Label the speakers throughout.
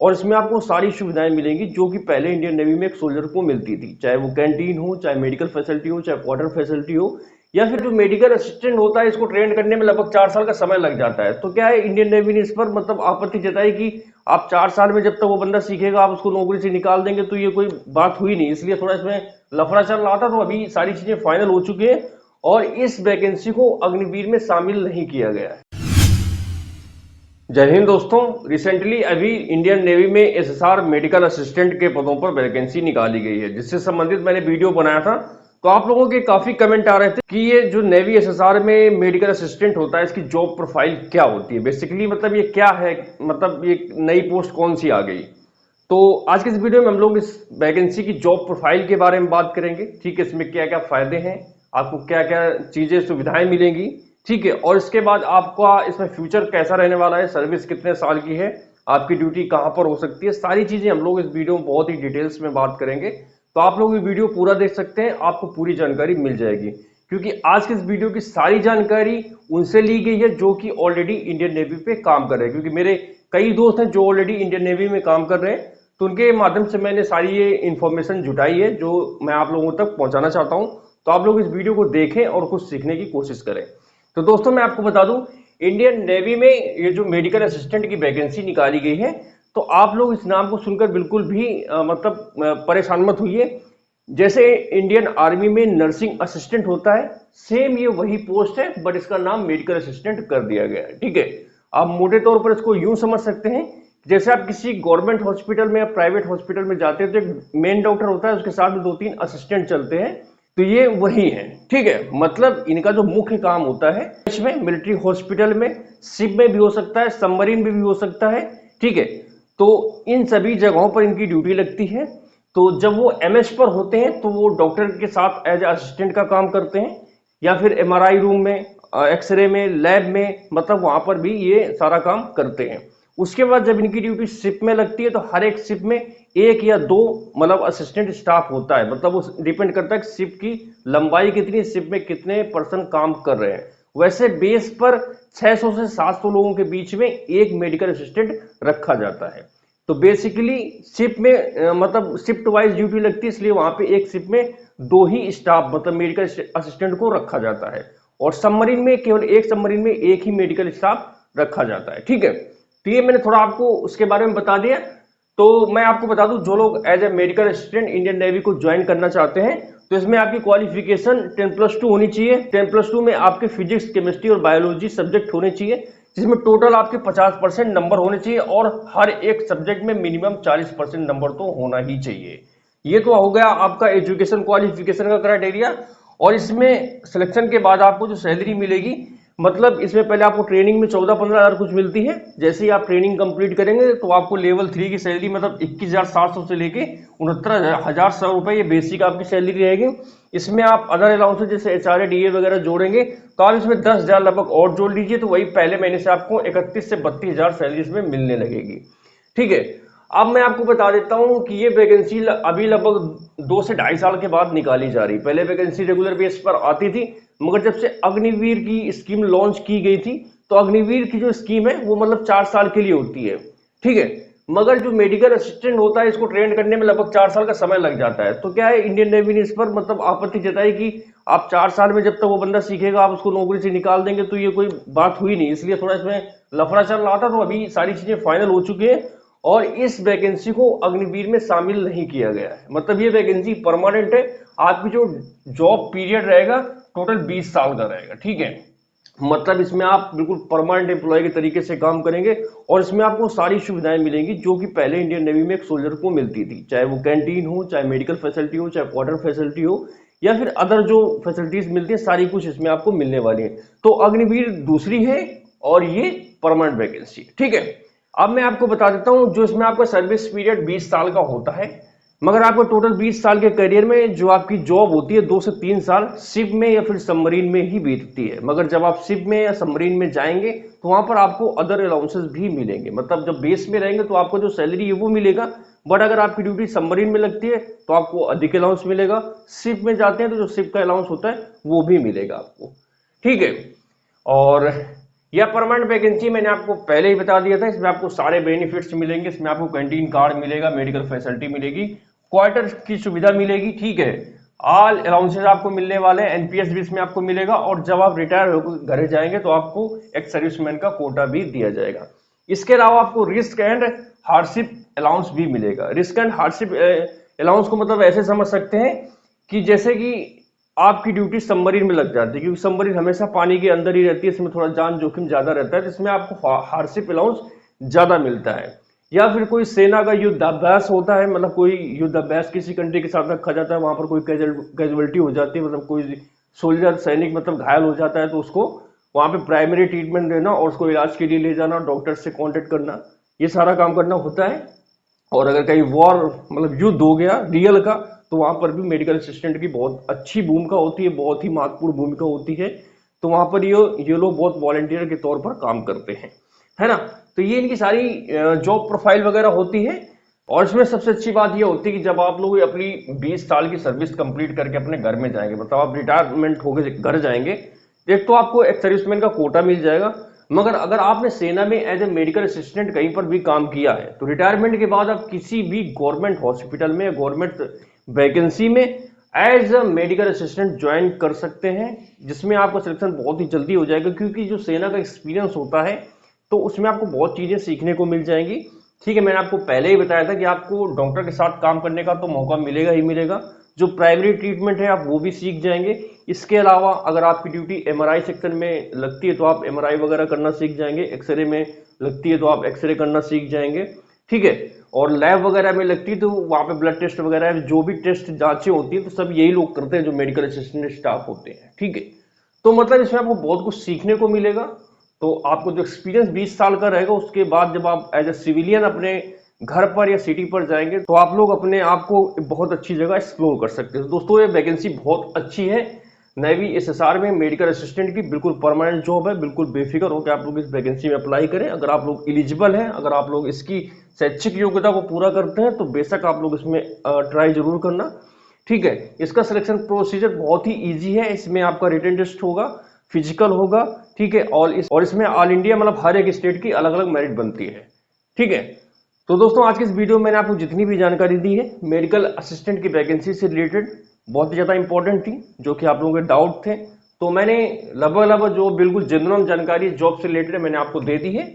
Speaker 1: और इसमें आपको सारी सुविधाएं मिलेंगी जो कि पहले इंडियन नेवी में एक सोल्जर को मिलती थी, चाहे वो कैंटीन हो, चाहे मेडिकल फैसिलिटी हो, चाहे वाटर फैसिलिटी हो, या फिर जो मेडिकल असिस्टेंट होता है इसको ट्रेन करने में लगभग 4 साल का समय लग जाता है। तो क्या है, इंडियन नेवी ने इस पर मतलब आपत्ति जताई कि आप 4 साल में जब तक वो बंदा सीखेगा आप उसको नौकरी से निकाल देंगे, तो ये कोई बात हुई नहीं, इसलिए थोड़ा इसमें लफड़ा चल रहा था। तो अभी सारी चीजें फाइनल हो चुकी है और इस वैकेंसी को अग्निवीर में शामिल नहीं किया गया है। जय हिंद दोस्तों, रिसेंटली अभी इंडियन नेवी में एसएसआर मेडिकल असिस्टेंट के पदों पर वैकेंसी निकाली गई है, जिससे संबंधित मैंने वीडियो बनाया था। तो आप लोगों के काफी कमेंट आ रहे थे कि ये जो नेवी एसएसआर में मेडिकल असिस्टेंट होता है इसकी जॉब प्रोफाइल क्या होती है, बेसिकली मतलब ये क्या है, मतलब ये नई पोस्ट कौन सी आ गई। तो आज के इस वीडियो में हम लोग इस वैकेंसी की जॉब प्रोफाइल के बारे में बात करेंगे। ठीक है, इसमें क्या क्या फायदे हैं, आपको क्या क्या चीजें सुविधाएं मिलेंगी, ठीक है, और इसके बाद आपका इसमें फ्यूचर कैसा रहने वाला है, सर्विस कितने साल की है, आपकी ड्यूटी कहां पर हो सकती है, सारी चीजें हम लोग इस वीडियो में बहुत ही डिटेल्स में बात करेंगे। तो आप लोग ये वीडियो पूरा देख सकते हैं, आपको पूरी जानकारी मिल जाएगी, क्योंकि आज के इस वीडियो की सारी जानकारी उनसे ली गई है जो कि ऑलरेडी इंडियन नेवी पे काम कर रहे हैं। क्योंकि मेरे कई दोस्त हैं जो ऑलरेडी इंडियन नेवी में काम कर रहे हैं, तो उनके माध्यम से मैंने सारी ये इंफॉर्मेशन जुटाई है जो मैं आप लोगों तक पहुंचाना चाहता हूं। तो आप लोग इस वीडियो को देखें और कुछ सीखने की कोशिश करें। तो दोस्तों मैं आपको बता दूं, इंडियन नेवी में ये जो मेडिकल असिस्टेंट की वैकेंसी निकाली गई है, तो आप लोग इस नाम को सुनकर बिल्कुल भी परेशान मत होइए। जैसे इंडियन आर्मी में नर्सिंग असिस्टेंट होता है, सेम ये वही पोस्ट है, बट इसका नाम मेडिकल असिस्टेंट कर दिया गया है। ठीक है, आप मोटे तौर पर इसको यूं समझ सकते हैं, जैसे आप किसी गवर्नमेंट हॉस्पिटल में या प्राइवेट हॉस्पिटल में जाते हैं तो एक मेन डॉक्टर होता है, उसके साथ में 2-3 असिस्टेंट चलते हैं, तो ये वही है। ठीक है, मतलब इनका जो मुख्य काम होता है इसमें मिलिट्री हॉस्पिटल में, शिप में भी हो सकता है, सबमरीन में भी हो सकता है। ठीक है, तो इन सभी जगहों पर इनकी ड्यूटी लगती है। तो जब वो एमएस पर होते हैं तो वो डॉक्टर के साथ एज असिस्टेंट का काम करते हैं, या फिर एमआरआई रूम में, एक्सरे में, लैब में, मतलब वहां पर भी ये सारा काम करते हैं। उसके बाद जब इनकी ड्यूटी शिप में लगती है तो हर एक शिप में 1 या 2 मतलब असिस्टेंट स्टाफ होता है। मतलब वो डिपेंड करता है कि शिप की लंबाई कितनी, शिप में कितने पर्सन काम कर रहे हैं। वैसे बेस पर 600 से 700 लोगों के बीच में एक मेडिकल असिस्टेंट रखा जाता है। तो बेसिकली शिप में मतलब शिफ्ट वाइज ड्यूटी लगती है, इसलिए वहां पे एक शिप में 2 ही स्टाफ मतलब मेडिकल असिस्टेंट को रखा जाता है। और सबमरीन में केवल एक सबमरीन में एक ही मेडिकल स्टाफ रखा जाता है। ठीक है, तो ये मैंने थोड़ा आपको उसके बारे में बता दिया। तो मैं आपको बता दूं, जो लोग as a medical assistant Indian navy को ज्वाइन करना चाहते हैं तो इसमें आपकी क्वालिफिकेशन 10+2 होनी चाहिए। 10+2 में आपके फिजिक्स, केमिस्ट्री और बायोलॉजी सब्जेक्ट होने चाहिए, जिसमें टोटल आपके 50% नंबर होने चाहिए, और हर एक सब्जेक्ट में मिनिमम 40% नंबर तो होना ही चाहिए। ये तो हो गया आपका एजुकेशन क्वालिफिकेशन का क्राइटेरिया। और इसमें सिलेक्शन के बाद आपको जो सैलरी मिलेगी, मतलब इसमें पहले आपको ट्रेनिंग में 14-15 हजार कुछ मिलती है। जैसे ही आप ट्रेनिंग कंप्लीट करेंगे तो आपको लेवल 3 की सैलरी मतलब 21,700 से लेके 69,100 रुपए ये बेसिक आपकी सैलरी रहेगी। इसमें आप अदर अलाउंसेस जैसे एचआरए, डीए वगैरह जोड़ेंगे तो आप इसमें 10,000 लगभग और जोड़ लीजिए, तो वही पहले महीने से आपको 31 से 32,000 सैलरी इसमें मिलने लगेगी। ठीक है, अब मैं आपको बता देता हूं कि ये वैकेंसी अभी लगभग 2 से 2.5 साल के बाद निकाली जा रही। पहले वैकेंसी रेगुलर बेस पर आती थी, मगर जब से अग्निवीर की स्कीम लॉन्च की गई थी तो अग्निवीर की जो स्कीम है वो मतलब 4 साल के लिए होती है। ठीक है, मगर जो मेडिकल असिस्टेंट होता है इसको ट्रेन करने में लगभग 4 साल का समय लग जाता है। तो क्या है, इंडियन नेवी ने इस पर मतलब आपत्ति जताई कि आप 4 साल में जब तक वो बंदा सीखेगा आप उसको नौकरी से निकाल देंगे, तो ये कोई बात हुई नहीं, इसलिए थोड़ा इसमें लफड़ा चल रहा था। तो अभी सारी चीजें फाइनल हो चुकी है और इस वैकेंसी को अग्निवीर में शामिल नहीं किया गया है। मतलब ये वैकेंसी परमानेंट है, आपकी जो जॉब पीरियड रहेगा टोटल 20 साल का रहेगा। ठीक है, मतलब इसमें आप बिल्कुल परमानेंट एम्प्लॉय के तरीके से काम करेंगे और इसमें आपको सारी सुविधाएं मिलेंगी जो कि पहले इंडियन नेवी में एक सोल्जर को मिलती थी, चाहे वो कैंटीन हो, चाहे मेडिकल फैसिलिटी हो, चाहे वाटर फैसिलिटी हो, या फिर अदर जो फैसिलिटीज मिलती है सारी कुछ इसमें आपको मिलने वाली है। तो अग्निवीर दूसरी है और ये परमानेंट वैकेंसी। ठीक है, अब मैं आपको बता देता हूं, जो इसमें आपका सर्विस पीरियड 20 साल का होता है, मगर आपको टोटल 20 साल के करियर में जो आपकी जॉब होती है 2 से 3 साल शिप में या फिर सबमरीन में ही बीतती है। मगर जब आप शिप में या सबमरीन में जाएंगे तो वहां पर आपको अदर अलाउंसेस भी मिलेंगे। मतलब जब बेस में रहेंगे तो आपको जो सैलरी है वो मिलेगा, बट अगर आपकी ड्यूटी सबमरीन में लगती है तो आपको अधिक अलाउंस मिलेगा। शिप में जाते हैं तो जो शिप का अलाउंस होता है वो भी मिलेगा आपको। ठीक है, और या परमानेंट वैकेंसी मैंने आपको पहले ही बता दिया था, इसमें आपको सारे बेनिफिट्स मिलेंगे, इसमें आपको कैंटीन कार्ड मिलेगा, मेडिकल फैसिलिटी मिलेगी, क्वार्टर की सुविधा मिलेगी, ठीक है, ऑल अलाउंसेस आपको मिलने वाले हैं, एनपीएस भी इसमें आपको मिलेगा, और जब आप रिटायर होकर घर जाएंगे तो आपको एक सर्विसमैन का कोटा भी दिया जाएगा। इसके अलावा आपको रिस्क एंड हार्डशिप अलाउंस भी मिलेगा। रिस्क एंड हार्डशिप अलाउंस को मतलब ऐसे समझ सकते हैं कि जैसे कि आपकी ड्यूटी सबमरीन में लग जाती है, क्योंकि सबमरीन हमेशा पानी के अंदर ही रहती है, इसमें थोड़ा जान जोखिम ज्यादा रहता है, जिसमें आपको हार्डशिप अलाउंस ज्यादा मिलता है। या फिर कोई सेना का युद्धाभ्यास होता है, मतलब कोई युद्धाभ्यास किसी कंट्री के साथ रखा जाता है, वहां पर कोई कैजुअलिटी हो जाती है, मतलब कोई सोल्जर सैनिक मतलब घायल हो जाता है, तो उसको वहां पे प्राइमरी ट्रीटमेंट देना और उसको इलाज के लिए ले जाना, डॉक्टर से कांटेक्ट करना, ये सारा काम करना होता है। और अगर कहीं वॉर मतलब युद्ध हो गया रियल का, तो वहां पर भी मेडिकल असिस्टेंट की बहुत अच्छी भूमिका होती है, बहुत ही महत्वपूर्ण भूमिका होती है। तो वहां पर ये लोग बहुत वॉलंटियर के तौर पर काम करते हैं, है ना। तो ये इनकी सारी जॉब प्रोफाइल वगैरह होती है। और इसमें सबसे अच्छी बात ये होती है कि जब आप लोग अपनी 20 साल की सर्विस कंप्लीट करके अपने घर में जाएंगे, मतलब आप रिटायरमेंट होकर घर जाएंगे, एक तो आपको एक सर्विसमैन का कोटा मिल जाएगा, मगर अगर आपने सेना में एज ए मेडिकल असिस्टेंट कहीं पर भी काम किया है तो रिटायरमेंट के बाद आप किसी भी गवर्नमेंट हॉस्पिटल में, गवर्नमेंट वैकेंसी में as a medical assistant join कर सकते हैं, जिसमें आपका सिलेक्शन बहुत ही जल्दी हो जाएगा, क्योंकि जो सेना का एक्सपीरियंस होता है तो उसमें आपको बहुत चीजें सीखने को मिल जाएंगी। ठीक है, मैंने आपको पहले ही बताया था कि आपको डॉक्टर के साथ काम करने का तो मौका मिलेगा ही मिलेगा, जो प्राइमरी ट्रीटमेंट है आप वो भी सीख जाएंगे। इसके अलावा अगर आपकी ड्यूटी एमआरआई सेक्शन में लगती है तो आप एमआरआई वगैरह करना सीख जाएंगे, एक्सरे में लगती है तो आप एक्सरे करना सीख जाएंगे, ठीक है। और लैब वगैरह में लगती है तो वहां पे ब्लड टेस्ट वगैरह जो भी टेस्ट जांचें होती हैं तो सब यही लोग करते हैं जो मेडिकल असिस्टेंट स्टाफ होते हैं, ठीक है। तो मतलब इसमें आपको बहुत कुछ सीखने को मिलेगा। तो आपको जो एक्सपीरियंस 20 साल का रहेगा, उसके बाद जब आप एज ए सिविलियन अपने घर पर या सिटी पर जाएंगे तो आप लोग अपने आप को बहुत अच्छी जगह एक्सप्लोर कर सकते हैं। तो दोस्तों ये वैकेंसी बहुत अच्छी है, नेवी एसएसआर में मेडिकल असिस्टेंट की बिल्कुल परमानेंट जॉब है, बिल्कुल बेफिक्र होकर आप लोग इस वैकेंसी में अप्लाई करें। अगर आप लोग एलिजिबल हैं, अगर आप लोग इसकी शैक्षिक योग्यता को पूरा करते हैं तो बेशक आप लोग इसमें ट्राई जरूर करना, ठीक है। इसका सिलेक्शन प्रोसीजर बहुत ही इजी है, इसमें आपका रिटन टेस्ट होगा, फिजिकल होगा, ठीक है, और इसमें ऑल इंडिया मतलब हर एक स्टेट की अलग अलग मेरिट बनती है, ठीक है। तो दोस्तों आज की इस वीडियो में मैंने आपको जितनी भी जानकारी दी है मेडिकल असिस्टेंट की वैकेंसी से रिलेटेड, बहुत ही ज्यादा इंपॉर्टेंट थी, जो कि आप लोगों के डाउट थे, तो मैंने लगभग जो बिल्कुल जेन्युइन जानकारी जॉब से रिलेटेड मैंने आपको दे दी है।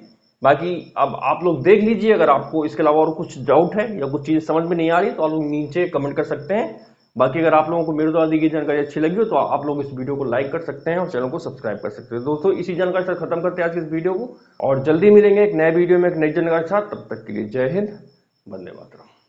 Speaker 1: बाकी अब आप लोग देख लीजिए, अगर आपको इसके अलावा और कुछ डाउट है या कुछ चीजें समझ में नहीं आ रही तो आप लोग नीचे कमेंट कर सकते हैं। बाकी अगर आप लोगों को मेरे द्वारा दी गई जानकारी अच्छी लगी हो तो आप लोग इस वीडियो को लाइक कर सकते हैं और चैनल को सब्सक्राइब कर सकते हैं। दोस्तों इसी जानकारी से खत्म करते हैं आज की इस वीडियो को, और जल्दी मिलेंगे एक नए वीडियो में एक नई जानकारी के साथ। तब तक के लिए जय हिंद, वंदे मातरम।